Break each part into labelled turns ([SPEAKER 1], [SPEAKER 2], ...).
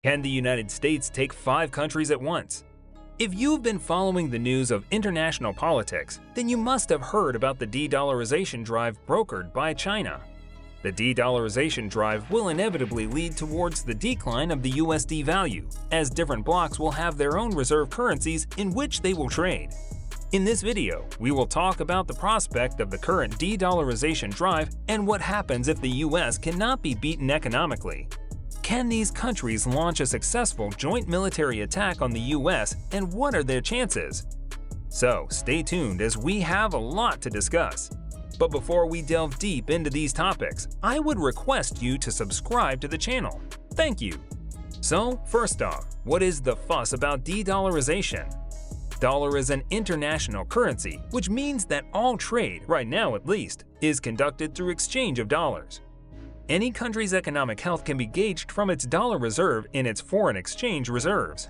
[SPEAKER 1] Can the United States take 5 countries at once? If you've been following the news of international politics, then you must have heard about the de-dollarization drive brokered by China. The de-dollarization drive will inevitably lead towards the decline of the USD value, as different blocs will have their own reserve currencies in which they will trade. In this video, we will talk about the prospect of the current de-dollarization drive and what happens if the US cannot be beaten economically. Can these countries launch a successful joint military attack on the US, and what are their chances? So stay tuned as we have a lot to discuss. But before we delve deep into these topics, I would request you to subscribe to the channel. Thank you! So first off, what is the fuss about de-dollarization? Dollar is an international currency, which means that all trade, right now at least, is conducted through exchange of dollars. Any country's economic health can be gauged from its dollar reserve in its foreign exchange reserves.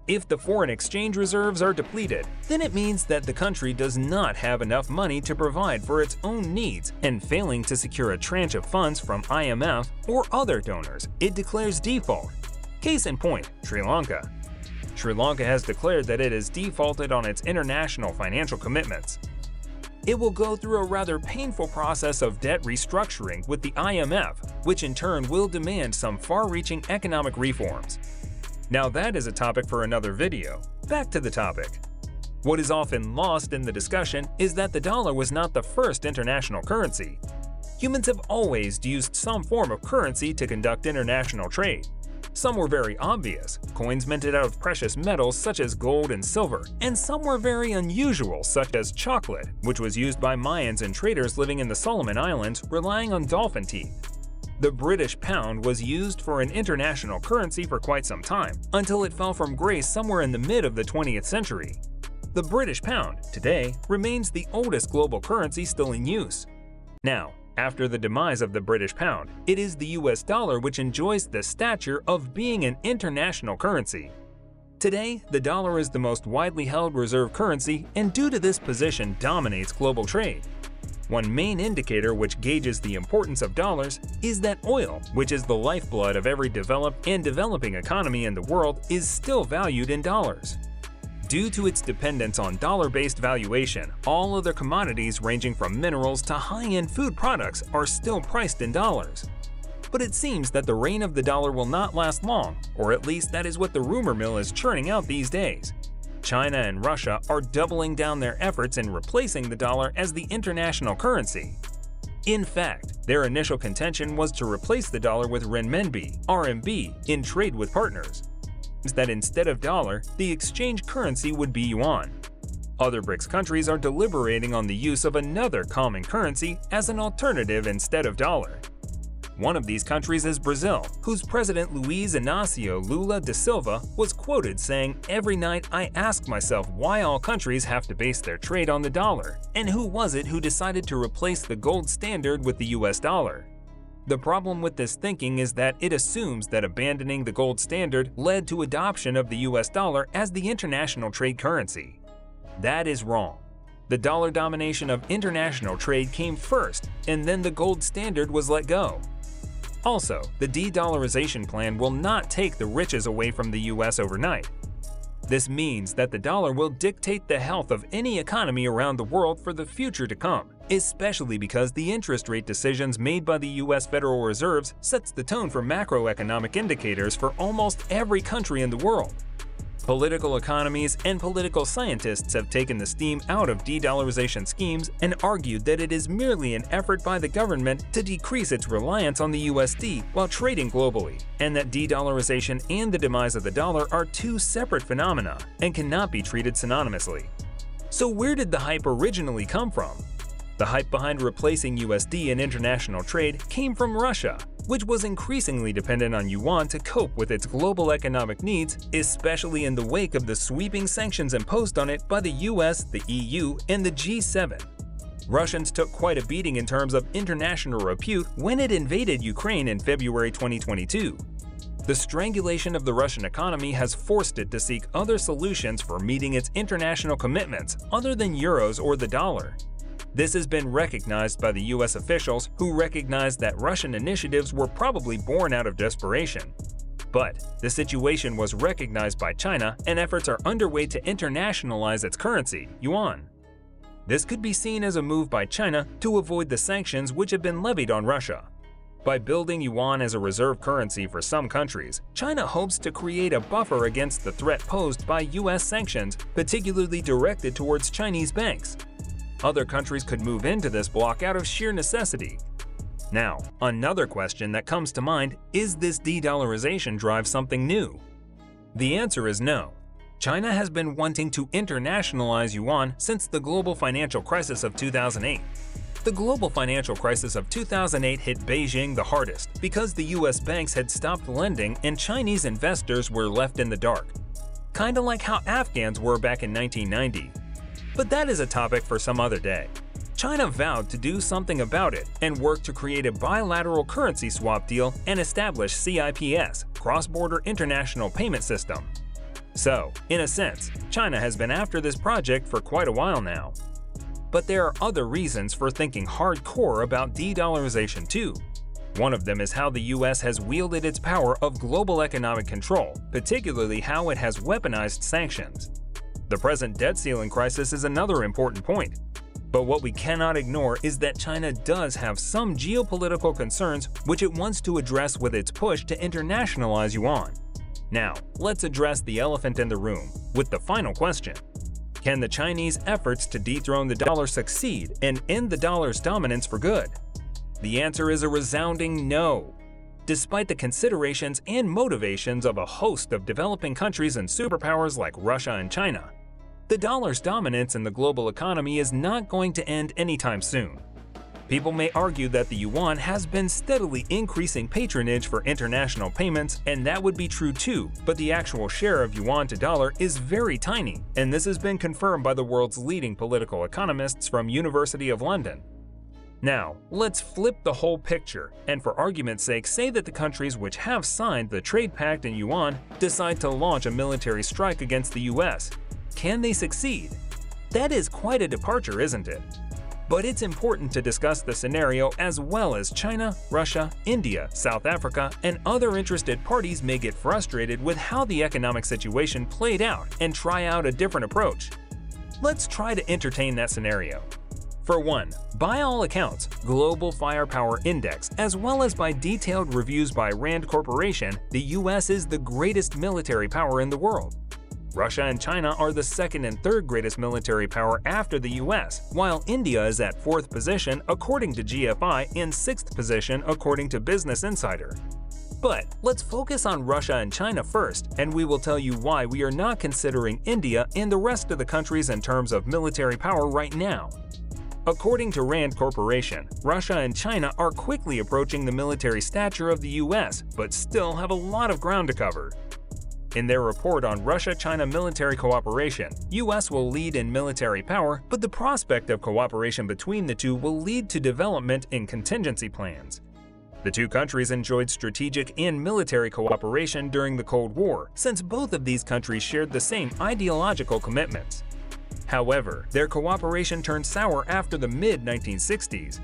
[SPEAKER 1] If the foreign exchange reserves are depleted, then it means that the country does not have enough money to provide for its own needs, and failing to secure a tranche of funds from IMF or other donors, it declares default. Case in point, Sri Lanka. Sri Lanka has declared that it has defaulted on its international financial commitments. It will go through a rather painful process of debt restructuring with the IMF, which in turn will demand some far-reaching economic reforms. Now that is a topic for another video. Back to the topic. What is often lost in the discussion is that the dollar was not the first international currency. Humans have always used some form of currency to conduct international trade. Some were very obvious, coins minted out of precious metals such as gold and silver, and some were very unusual such as chocolate, which was used by Mayans and traders living in the Solomon Islands relying on dolphin teeth. The British pound was used for an international currency for quite some time, until it fell from grace somewhere in the mid of the 20th century. The British pound, today, remains the oldest global currency still in use. Now, after the demise of the British pound, it is the US dollar which enjoys the stature of being an international currency. Today, the dollar is the most widely held reserve currency and due to this position dominates global trade. One main indicator which gauges the importance of dollars is that oil, which is the lifeblood of every developed and developing economy in the world, is still valued in dollars. Due to its dependence on dollar-based valuation, all other commodities ranging from minerals to high-end food products are still priced in dollars. But it seems that the reign of the dollar will not last long, or at least that is what the rumor mill is churning out these days. China and Russia are doubling down their efforts in replacing the dollar as the international currency. In fact, their initial contention was to replace the dollar with renminbi, RMB, in trade with partners. That instead of dollar, the exchange currency would be yuan. Other BRICS countries are deliberating on the use of another common currency as an alternative instead of dollar. One of these countries is Brazil, whose president Luiz Inácio Lula da Silva was quoted saying, "Every night I ask myself why all countries have to base their trade on the dollar, and who was it who decided to replace the gold standard with the US dollar?" The problem with this thinking is that it assumes that abandoning the gold standard led to adoption of the US dollar as the international trade currency. That is wrong. The dollar domination of international trade came first, and then the gold standard was let go. Also, the de-dollarization plan will not take the riches away from the US overnight. This means that the dollar will dictate the health of any economy around the world for the future to come, especially because the interest rate decisions made by the US Federal Reserves sets the tone for macroeconomic indicators for almost every country in the world. Political economies and political scientists have taken the steam out of de-dollarization schemes and argued that it is merely an effort by the government to decrease its reliance on the USD while trading globally, and that de-dollarization and the demise of the dollar are two separate phenomena and cannot be treated synonymously. So where did the hype originally come from? The hype behind replacing USD in international trade came from Russia, which was increasingly dependent on yuan to cope with its global economic needs, especially in the wake of the sweeping sanctions imposed on it by the US, the EU, and the G7. Russians took quite a beating in terms of international repute when it invaded Ukraine in February 2022. The strangulation of the Russian economy has forced it to seek other solutions for meeting its international commitments other than euros or the dollar. This has been recognized by the US officials, who recognized that Russian initiatives were probably born out of desperation. But the situation was recognized by China, and efforts are underway to internationalize its currency, yuan. This could be seen as a move by China to avoid the sanctions which have been levied on Russia. By building yuan as a reserve currency for some countries, China hopes to create a buffer against the threat posed by US sanctions, particularly directed towards Chinese banks. Other countries could move into this bloc out of sheer necessity. Now, another question that comes to mind is this de-dollarization drive something new? The answer is no. China has been wanting to internationalize yuan since the global financial crisis of 2008. The global financial crisis of 2008 hit Beijing the hardest because the US banks had stopped lending and Chinese investors were left in the dark. Kinda like how Afghans were back in 1990. But that is a topic for some other day. China vowed to do something about it and worked to create a bilateral currency swap deal and establish CIPS, Cross-Border International Payment System. So, in a sense, China has been after this project for quite a while now. But there are other reasons for thinking hardcore about de-dollarization too. One of them is how the US has wielded its power of global economic control, particularly how it has weaponized sanctions. The present debt ceiling crisis is another important point. But what we cannot ignore is that China does have some geopolitical concerns which it wants to address with its push to internationalize yuan. Now, let's address the elephant in the room with the final question. Can the Chinese efforts to dethrone the dollar succeed and end the dollar's dominance for good? The answer is a resounding no. Despite the considerations and motivations of a host of developing countries and superpowers like Russia and China, the dollar's dominance in the global economy is not going to end anytime soon. People may argue that the yuan has been steadily increasing patronage for international payments, and that would be true too, but the actual share of yuan to dollar is very tiny, and this has been confirmed by the world's leading political economists from University of London. Now, let's flip the whole picture, and for argument's sake say that the countries which have signed the trade pact in yuan decide to launch a military strike against the US. Can they succeed? That is quite a departure, isn't it? But it's important to discuss the scenario as well as China, Russia, India, South Africa, and other interested parties may get frustrated with how the economic situation played out and try out a different approach. Let's try to entertain that scenario. For one, by all accounts, Global Firepower Index, as well as by detailed reviews by Rand Corporation, the US is the greatest military power in the world. Russia and China are the second and third greatest military power after the US, while India is at 4th position according to GFI and 6th position according to Business Insider. But let's focus on Russia and China first, and we will tell you why we are not considering India and the rest of the countries in terms of military power right now. According to Rand Corporation, Russia and China are quickly approaching the military stature of the US, but still have a lot of ground to cover. In their report on Russia-China military cooperation, US will lead in military power, but the prospect of cooperation between the two will lead to development in contingency plans. The two countries enjoyed strategic and military cooperation during the Cold War, since both of these countries shared the same ideological commitments. However, their cooperation turned sour after the mid-1960s.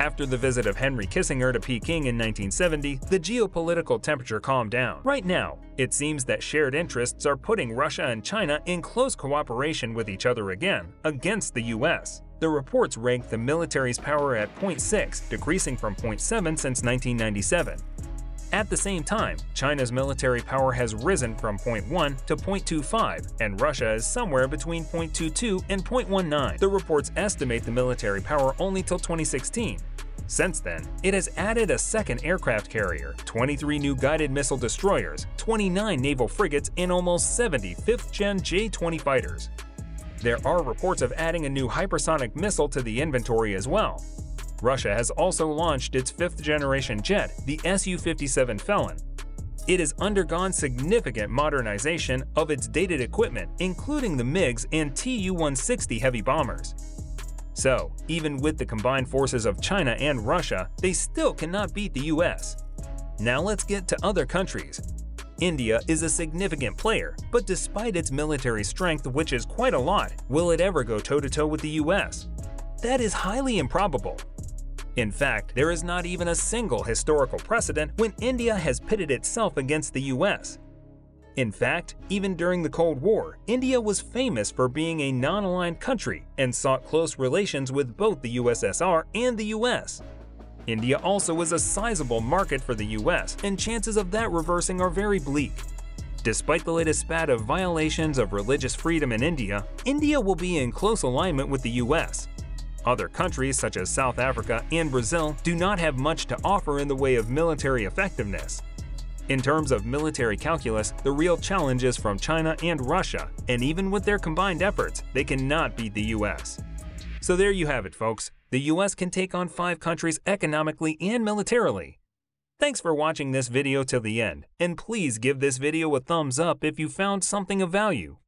[SPEAKER 1] After the visit of Henry Kissinger to Peking in 1970, the geopolitical temperature calmed down. Right now, it seems that shared interests are putting Russia and China in close cooperation with each other again, against the US. The reports ranked the military's power at 0.6, decreasing from 0.7 since 1997. At the same time, China's military power has risen from 0.1 to 0.25, and Russia is somewhere between 0.22 and 0.19. The reports estimate the military power only till 2016. Since then, it has added a second aircraft carrier, 23 new guided missile destroyers, 29 naval frigates, and almost 70 5th-gen J-20 fighters. There are reports of adding a new hypersonic missile to the inventory as well. Russia has also launched its 5th-generation jet, the Su-57 Felon. It has undergone significant modernization of its dated equipment, including the MiGs and Tu-160 heavy bombers. So, even with the combined forces of China and Russia, they still cannot beat the US. Now let's get to other countries. India is a significant player, but despite its military strength, which is quite a lot, will it ever go toe-to-toe with the US? That is highly improbable. In fact, there is not even a single historical precedent when India has pitted itself against the US. In fact, even during the Cold War, India was famous for being a non-aligned country and sought close relations with both the USSR and the US. India also is a sizable market for the US, and chances of that reversing are very bleak. Despite the latest spat of violations of religious freedom in India, India will be in close alignment with the US. Other countries such as South Africa and Brazil do not have much to offer in the way of military effectiveness. In terms of military calculus, the real challenge is from China and Russia, and even with their combined efforts, they cannot beat the US. So there you have it, folks. The US can take on 5 countries economically and militarily. Thanks for watching this video till the end, and please give this video a thumbs up if you found something of value.